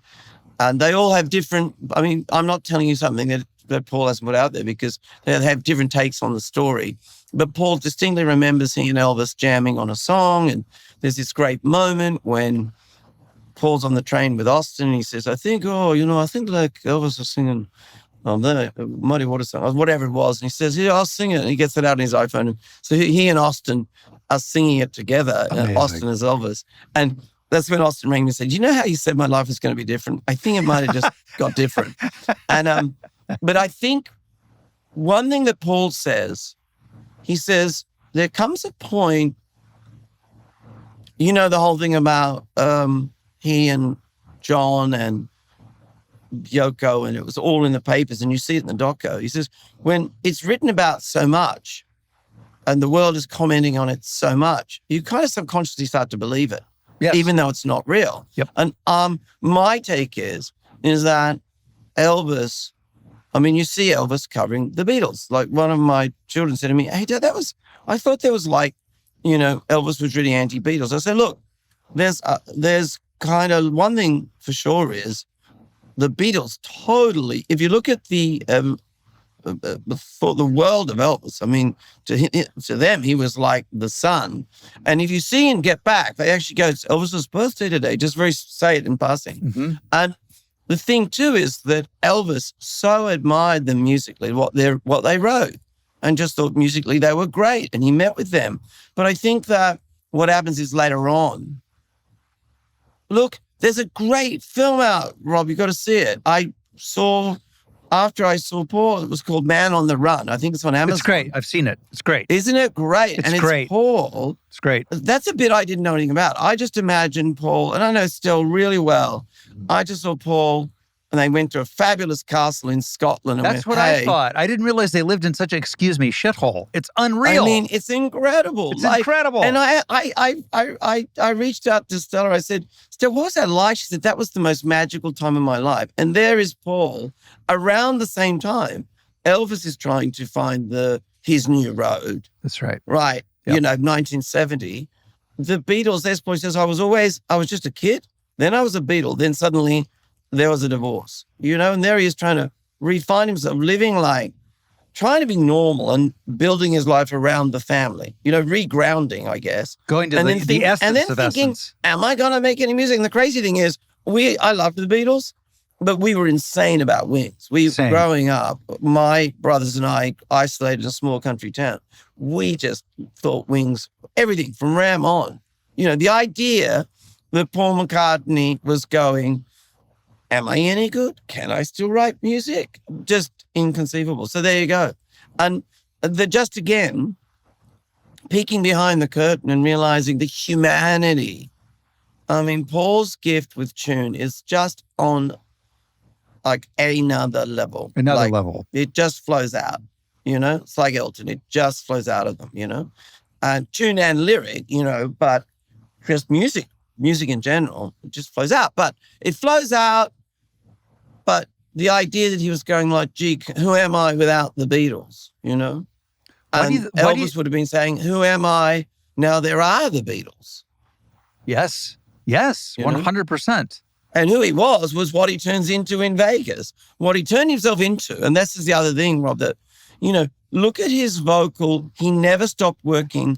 And they all have different, I'm not telling you something that Paul hasn't put out there, because they have different takes on the story. But Paul distinctly remembers seeing Elvis jamming on a song, and there's this great moment when Paul's on the train with Austin, and he says, I think like Elvis was singing Muddy Water song, or whatever it was. And he says, yeah, I'll sing it. And he gets it out on his iPhone. And so he and Austin are singing it together, Austin as Elvis. And that's when Austin rang me and said, you know how you said my life is going to be different? I think it might have just got different. And but I think one thing that Paul says, he says, there comes a point, the whole thing about he and John and Yoko, and it was all in the papers, and you see it in the doco. He says, when it's written about so much and the world is commenting on it so much, you kind of subconsciously start to believe it, even though it's not real.
Yep.
And my take is that Elvis, you see Elvis covering the Beatles. Like, one of my children said to me, hey, Dad, I thought there was Elvis was really anti-Beatles. I said, look, there's kind of one thing for sure is the Beatles totally, if you look at the for the world of Elvis, to them, he was like the sun. And if you see in Get Back, they actually go, it's Elvis's birthday today, just say it in passing.
Mm-hmm.
And the thing too is that Elvis so admired them musically, what they wrote, and just thought musically they were great, and he met with them. But I think that what happens is later on, look, there's a great film out, Rob. You got to see it. After I saw Paul, it was called Man on the Run. I think it's on Amazon.
It's great. I've seen it. It's great.
Isn't it great?
It's great.
It's Paul.
It's great.
That's a bit I didn't know anything about. I just imagined Paul, and I know Stell really well. I just saw Paul, and they went to a fabulous castle in Scotland.
That's what I thought. I didn't realize they lived in such an, shithole. It's unreal.
It's incredible.
It's incredible.
And I reached out to Stella. I said, Stella, what was that like? She said, that was the most magical time of my life. And there is Paul. Around the same time, Elvis is trying to find his new road.
That's right.
Right.
Yep.
1970. The Beatles, there's Paul says, I was just a kid. Then I was a Beatle. Then suddenly there was a divorce, and there he is trying to refine himself, trying to be normal and building his life around the family, regrounding, I guess.
Going to the essence
and then
of
thinking,
essence.
Am I going to make any music? And the crazy thing is, I loved the Beatles, but we were insane about Wings. Growing up, my brothers and I, isolated in a small country town, we just thought Wings, everything from Ram on. The idea that Paul McCartney was going, am I any good? Can I still write music? Just inconceivable. So there you go. And just again, peeking behind the curtain and realizing the humanity. Paul's gift with tune is just on another level.
Another level.
It just flows out, It's like Elton. It just flows out of them, And tune and lyric, but just music in general, it just flows out. But it flows out. But the idea that he was going gee, who am I without the Beatles, And Elvis would have been saying, who am I now there are the Beatles?
Yes, 100%.
And who he was what he turns into in Vegas, what he turned himself into. And this is the other thing, Rob, that, look at his vocal. He never stopped working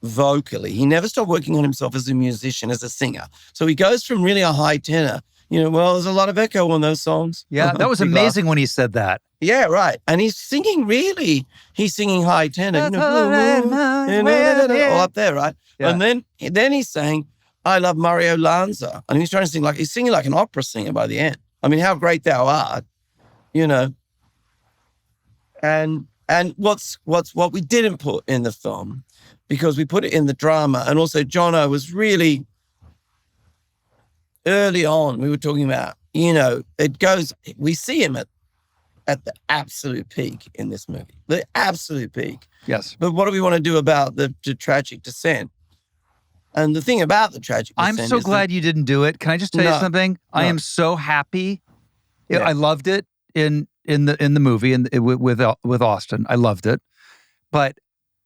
vocally. He never stopped working on himself as a musician, as a singer. So he goes from really a high tenor, there's a lot of echo on those songs.
Yeah, that was amazing when he said that.
Yeah, right. And he's singing high tenor, all up there, right?
Yeah.
And then he's saying, I love Mario Lanza. And he's trying to sing he's singing like an opera singer by the end. How great thou art, And what we didn't put in the film, because we put it in the drama, and also Jono was really, early on, we were talking about, we see him at the absolute peak in this movie, the absolute peak.
Yes.
But what do we want to do about the tragic descent? And the thing about the tragic descent
I'm so glad you didn't do it. Can I just tell you something? I am so happy
Yeah.
I loved it in the movie and with Austin. I loved it, but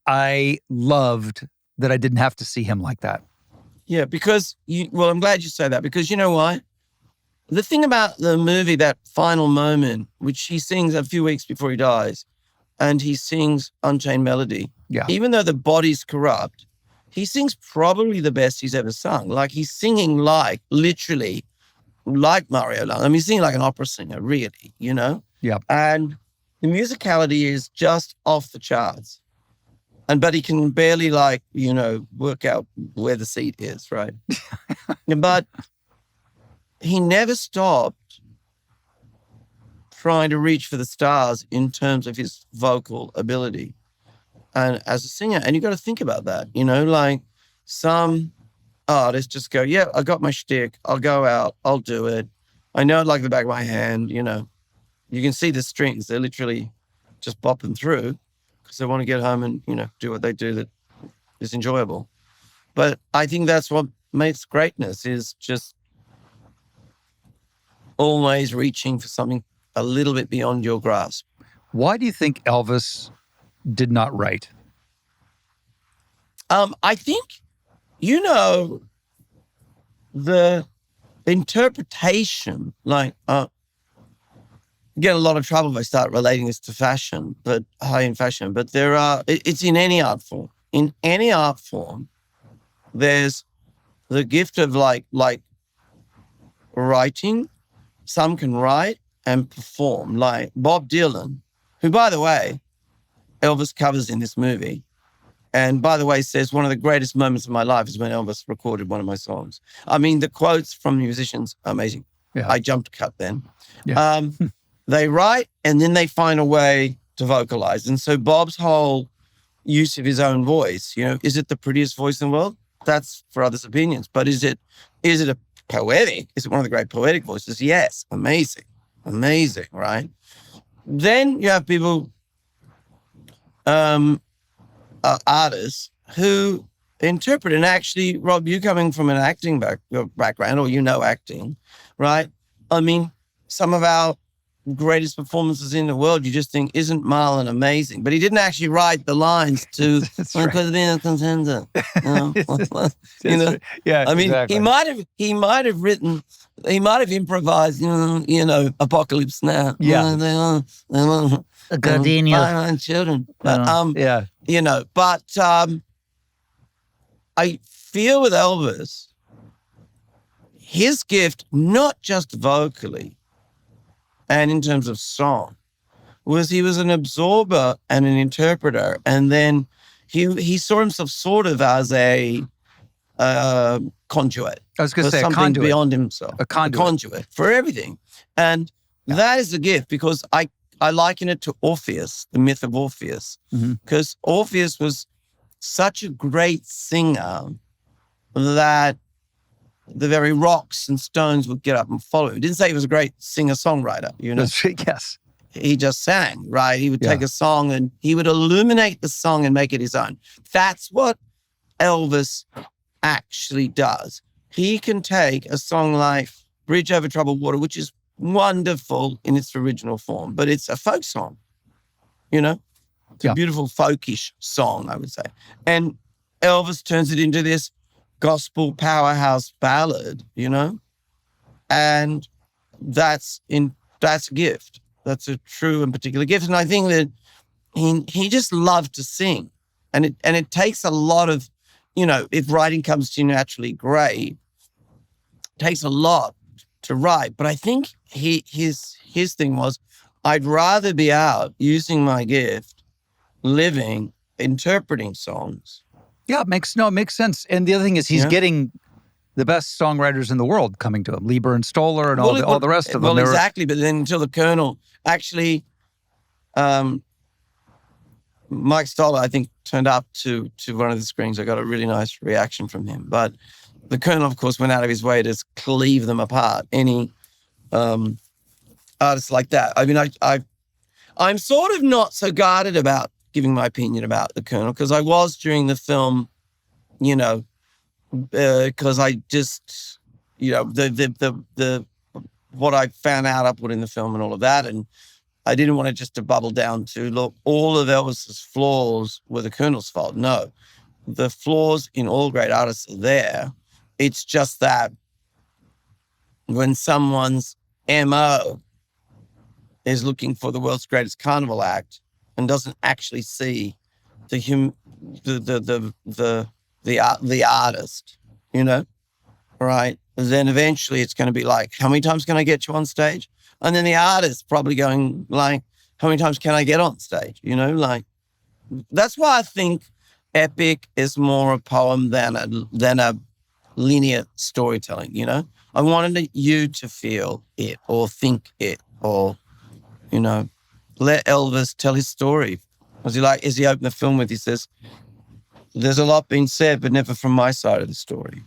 I loved that I didn't have to see him like that.
Yeah, because I'm glad you say that, because you know why? The thing about the movie, that final moment, which he sings a few weeks before he dies, and he sings Unchained Melody.
Yeah.
Even though the body's corrupt, he sings probably the best he's ever sung. Like, he's singing literally like Mario Lange. I mean, he's singing like an opera singer, really, you know?
Yeah.
And the musicality is just off the charts. But he can barely work out where the seat is, right? But he never stopped trying to reach for the stars in terms of his vocal ability and as a singer. And you got to think about that, like some artists just go, yeah, I got my shtick. I'll go out. I'll do it. I know it like the back of my hand, You can see the strings. They're literally just bopping through because they want to get home and, do what they do that is enjoyable. But I think that's what makes greatness, is just always reaching for something a little bit beyond your grasp.
Why do you think Elvis did not write?
I think, the interpretation, get a lot of trouble if I start relating this to fashion, but high-end fashion. But it's in any art form. In any art form, there's the gift of like writing. Some can write and perform, like Bob Dylan, who, by the way, Elvis covers in this movie. And by the way, says one of the greatest moments of my life is when Elvis recorded one of my songs. I mean, the quotes from musicians are amazing.
Yeah.
I jumped cut then.
Yeah.
They write and then they find a way to vocalize. And so Bob's whole use of his own voice, is it the prettiest voice in the world? That's for others' opinions. But is it a poetic? Is it one of the great poetic voices? Yes. Amazing, right? Then you have people, artists who interpret, and actually, Rob, you coming from an acting background, or acting, right? I mean, some of our greatest performances in the world, you just think, isn't Marlon amazing? But he didn't actually write the lines to "Could be a contender."
Yeah,
I mean,
exactly.
he might have improvised, Apocalypse Now.
Yeah.
They want
Gardenia.
Children.
Yeah.
But I feel with Elvis, his gift, not just vocally and in terms of song, was he was an absorber and an interpreter. And then he saw himself sort of as a conduit.
I was going to say
something
a conduit.
beyond himself.
A conduit
for everything. And that is a gift, because I liken it to Orpheus, the myth of Orpheus, because Orpheus was such a great singer that the very rocks and stones would get up and follow him. He didn't say he was a great singer-songwriter,
Yes.
He just sang, right? He would take a song and he would illuminate the song and make it his own. That's what Elvis actually does. He can take a song like Bridge Over Troubled Water, which is wonderful in its original form, but it's a folk song, It's a beautiful folkish song, I would say. And Elvis turns it into this gospel powerhouse ballad, and that's a gift. That's a true and particular gift. And I think that he just loved to sing, and it takes a lot of, if writing comes to you naturally, great. It takes a lot to write, but I think his thing was, I'd rather be out using my gift, living, interpreting songs.
Yeah, it makes sense. And the other thing is, he's getting the best songwriters in the world coming to him, Lieber and Stoller and all the rest of them.
Well, exactly. But then until the Colonel, actually, Mike Stoller, I think, turned up to one of the screenings. I got a really nice reaction from him. But the Colonel, of course, went out of his way to cleave them apart. Any artists like that. I mean, I'm sort of not so guarded about giving my opinion about the Colonel, because I was during the film, because I just, the what I found out, I put in the film and all of that. And I didn't want it just to bubble down to, look, all of Elvis's flaws were the Colonel's fault. No, the flaws in all great artists are there. It's just that when someone's MO is looking for the world's greatest carnival act and doesn't actually see the artist, you know, right? Then eventually it's going to be like, how many times can I get you on stage? And then the artist probably going like, how many times can I get on stage? You know, like, that's why I think epic is more a poem than a linear storytelling, you know? I wanted you to feel it or think it or, you know, let Elvis tell his story. As he opened the film with, he says, there's a lot being said, but never from my side of the story.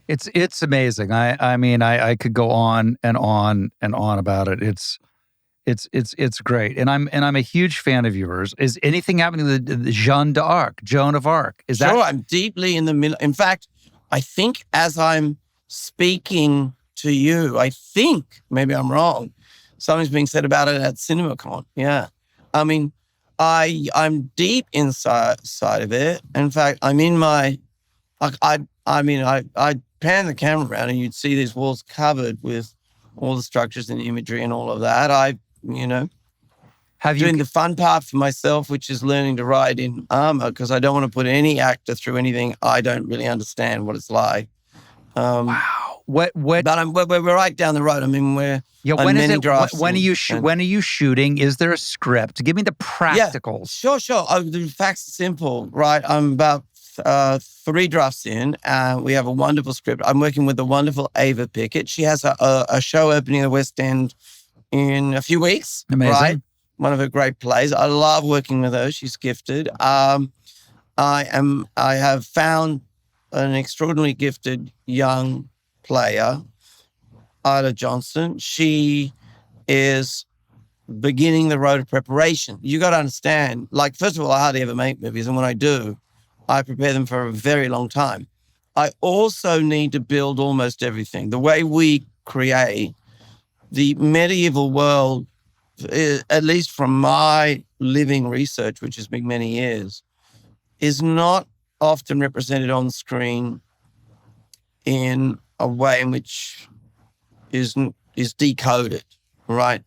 It's amazing. I mean, I could go on and on and on about it. It's great. And I'm a huge fan of yours. Is anything happening with the Joan of Arc? Is that?
Sure, I'm deeply in the middle. In fact, I think as I'm speaking to you, I think, maybe I'm wrong, something's being said about it at CinemaCon. Yeah. I mean, I'm deep inside of it. In fact, I'm in my, I pan the camera around and you'd see these walls covered with all the structures and imagery and all of that. Doing the fun part for myself, which is learning to ride in armor, because I don't want to put any actor through anything I don't really understand what it's like.
Wow. What?
But we're right down the road. I mean,
when is it? When are you shooting? Is there a script? Give me the practicals.
Yeah, sure. Oh, the facts are simple, right? I'm about 3 drafts in, and we have a wonderful script. I'm working with the wonderful Ava Pickett. She has a show opening in the West End in a few weeks.
Amazing.
Right? One of her great plays. I love working with her. She's gifted. I have found an extraordinarily gifted young player, Ida Johnson. She is beginning the road of preparation. You got to understand, like, first of all, I hardly ever make movies, and when I do, I prepare them for a very long time. I also need to build almost everything. The way we create the medieval world, at least from my living research, which has been many years, is not often represented on screen in a way in which is decoded, right?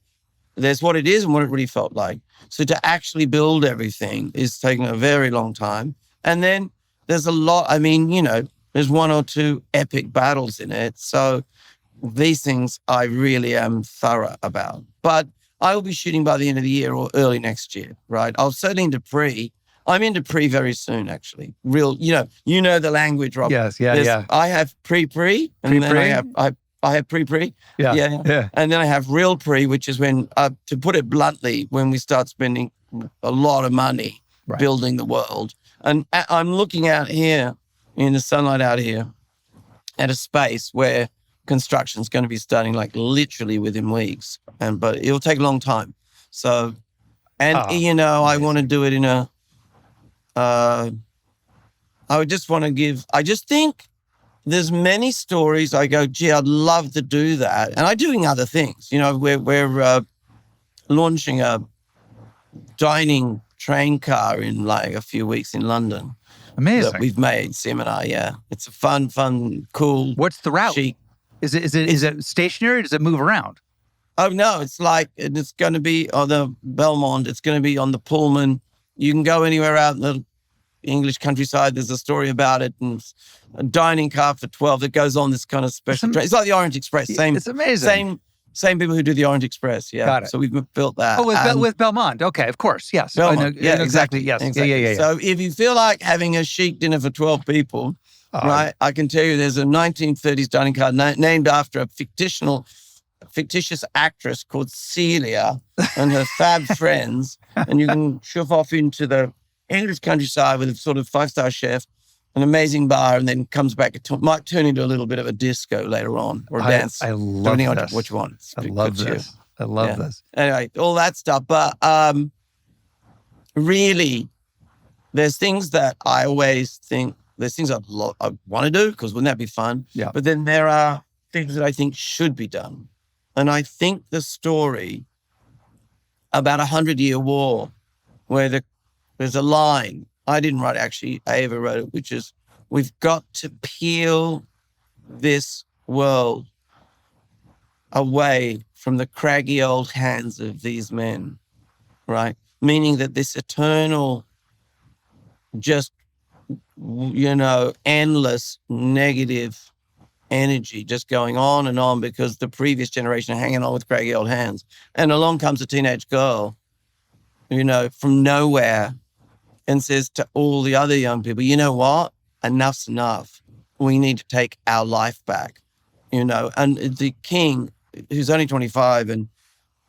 There's what it is and what it really felt like. So to actually build everything is taking a very long time. And then there's a lot, I mean, you know, there's 1 or 2 epic battles in it. So these things I really am thorough about. But I will be shooting by the end of the year or early next year, right? I'll certainly into pre. I'm into pre very soon, actually. Real, you know the language, Rob.
Yes, yeah.
I have pre, and then I have pre. Yeah. And then I have real pre, which is when, to put it bluntly, when we start spending a lot of money building the world. And I'm looking out here in the sunlight out here at a space where construction's going to be starting like literally within weeks, but it'll take a long time. So, I want to do it in a. I just think there's many stories I go, gee, I'd love to do that. And I'm doing other things. You know, we're launching a dining train car in like a few weeks in London.
Amazing.
That we've made, seminar, yeah. It's a fun, cool.
What's the route?
Chic.
Is it stationary or does it move around?
Oh, no, it's going to be on the Belmont. It's going to be on the Pullman. You can go anywhere out in the English countryside. There's a story about it, and a dining car for 12 that goes on this kind of special train. It's like the Orange Express.
It's amazing.
Same people who do the Orange Express. Yeah.
Got it.
So we've built that.
Oh, with Belmont. Okay, of course. Yes.
Belmont.
Yeah, exactly. Yes.
Exactly.
Yeah.
So if you feel like having a chic dinner for 12 people, right, I can tell you there's a 1930s dining car named after a fictitious actress called Celia and her fab friends, and you can shove off into the English countryside with a sort of 5-star chef, an amazing bar, and then comes back. It might turn into a little bit of a disco later on, or a dance.
I love this.
What you want.
I love this. I love this.
Anyway, all that stuff. But really, there's things that I always think, there's things I want to do, because wouldn't that be fun?
Yeah.
But then there are things that I think should be done. And I think the story about 100-Year War, where there's a line, I didn't write it, actually, Ava wrote it, which is, we've got to peel this world away from the craggy old hands of these men, right? Meaning that this eternal, just, endless negative energy just going on and on because the previous generation are hanging on with craggy old hands. And along comes a teenage girl, from nowhere and says to all the other young people, you know what? Enough's enough. We need to take our life back, And the king, who's only 25 and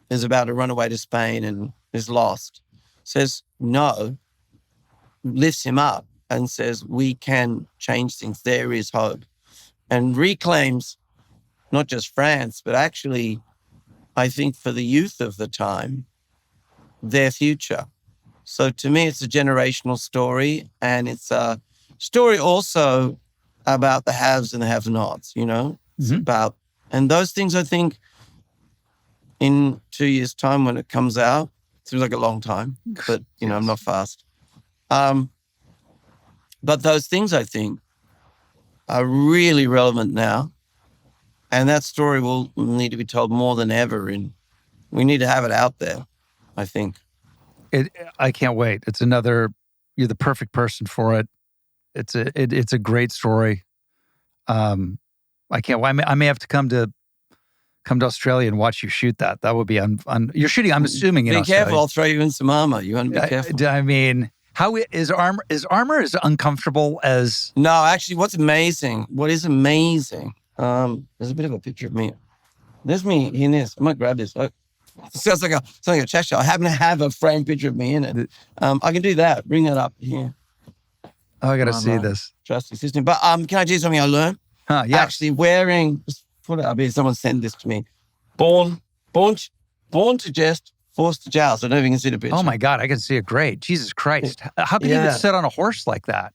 is about to run away to Spain and is lost, says no, lifts him up and says, we can change things. There is hope. And reclaims not just France, but actually, I think for the youth of the time, their future. So to me, it's a generational story. And it's a story also about the haves and the have-nots, It's about, and those things I think in 2 years' time when it comes out, it seems like a long time, but, I'm not fast. But those things I think are really relevant now. And that story will need to be told more than ever. And we need to have it out there, I think.
I can't wait. It's another, you're the perfect person for it. It's a great story. I can't wait. I may have to come to Australia and watch you shoot that. That would be you're shooting, I'm assuming, in
Australia. Be careful, I'll throw you in some armor. You want to be careful.
I mean, how is armor as uncomfortable as...
No, actually, what is amazing, there's a bit of a picture of me. There's me in this. I might grab this. It sounds like a Cheshire. I happen to have a framed picture of me in it. I can do that. Bring that up here.
Oh, I got to see this.
Trusty system. But can I do something I learned?
Yeah.
Actually wearing, just put it up here, someone sent this to me. Born to jest, forced to joust. I don't know if you can see the picture.
Oh my God, I can see it great. Jesus Christ. How can you even sit on a horse like that?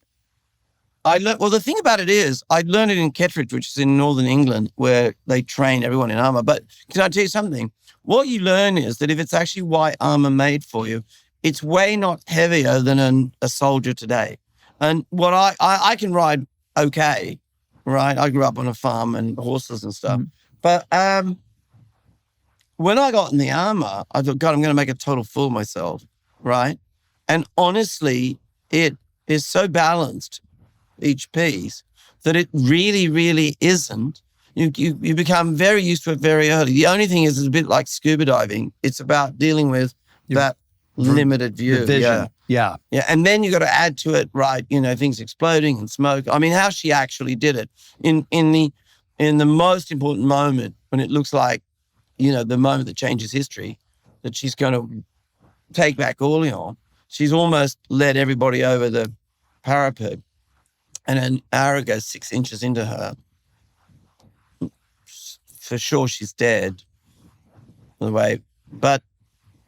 The thing about it is, I learned it in Kettridge, which is in northern England, where they train everyone in armor. But can I tell you something? What you learn is that if it's actually white armor made for you, it's way not heavier than a soldier today. And what I can ride okay, right? I grew up on a farm and horses and stuff. But when I got in the armor, I thought, God, I'm going to make a total fool of myself, right? And honestly, it is so balanced, each piece, that it really, really isn't. You become very used to it very early. The only thing is, it's a bit like scuba diving. It's about dealing with that limited view.
The vision. Yeah.
And then you got to add to it, right? Things exploding and smoke. I mean, how she actually did it in the most important moment when it looks like, the moment that changes history, that she's going to take back Orleans. She's almost led everybody over the parapet, and an arrow goes 6 inches into her. For sure, she's dead. By the way, but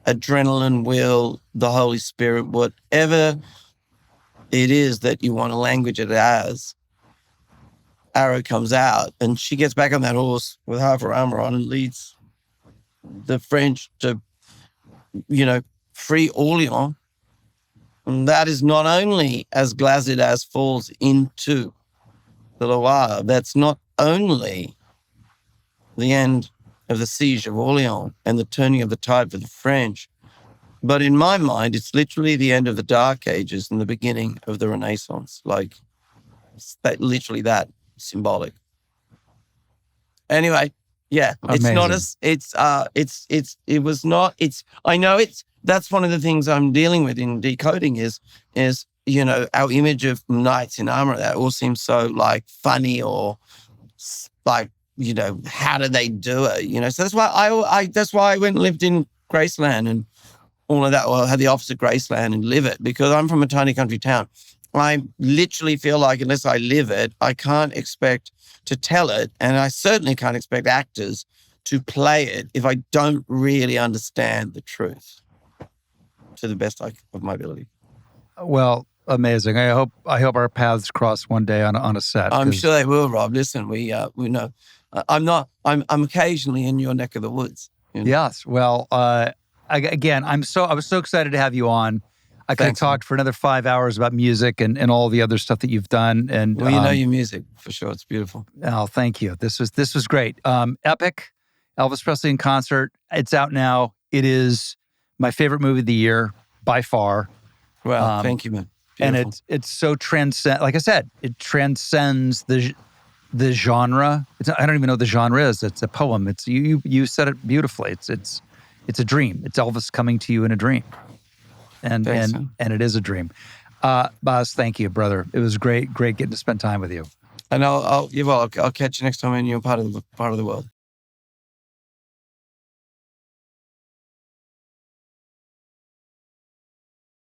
adrenaline, will, the Holy Spirit, whatever it is that you want to language it as, arrow comes out, and she gets back on that horse with half her armor on and leads the French to, free Orleans. And that is not only as Glacidas falls into the Loire, that's not only the end of the siege of Orleans and the turning of the tide for the French, but in my mind, it's literally the end of the Dark Ages and the beginning of the Renaissance. Like, literally that symbolic. Anyway, yeah,
amazing.
That's one of the things I'm dealing with in decoding is our image of knights in armor, that all seems so like funny or like, how do they do it? So that's why I went and lived in Graceland and all of that, or had the office at Graceland and live it, because I'm from a tiny country town. I literally feel like unless I live it, I can't expect to tell it. And I certainly can't expect actors to play it if I don't really understand the truth to the best of my ability.
Well, amazing. I hope our paths cross one day on a set.
I'm sure they will, Rob. Listen, we know. I'm occasionally in your neck of the woods. You know?
Yes. Well, I was so excited to have you on. I could have talked for another 5 hours about music and all the other stuff that you've done. And
well, you know your music for sure. It's beautiful.
Oh, thank you. This was great. Epic, Elvis Presley in concert. It's out now. It is my favorite movie of the year by far.
Well, thank you, man. Beautiful.
And it's so like I said, it transcends the genre. I don't even know what the genre is. It's a poem. It's you said it beautifully. It's a dream. It's Elvis coming to you in a dream. And it is a dream. Baz, thank you, brother. It was great getting to spend time with you.
And I'll catch you next time in your part of the world.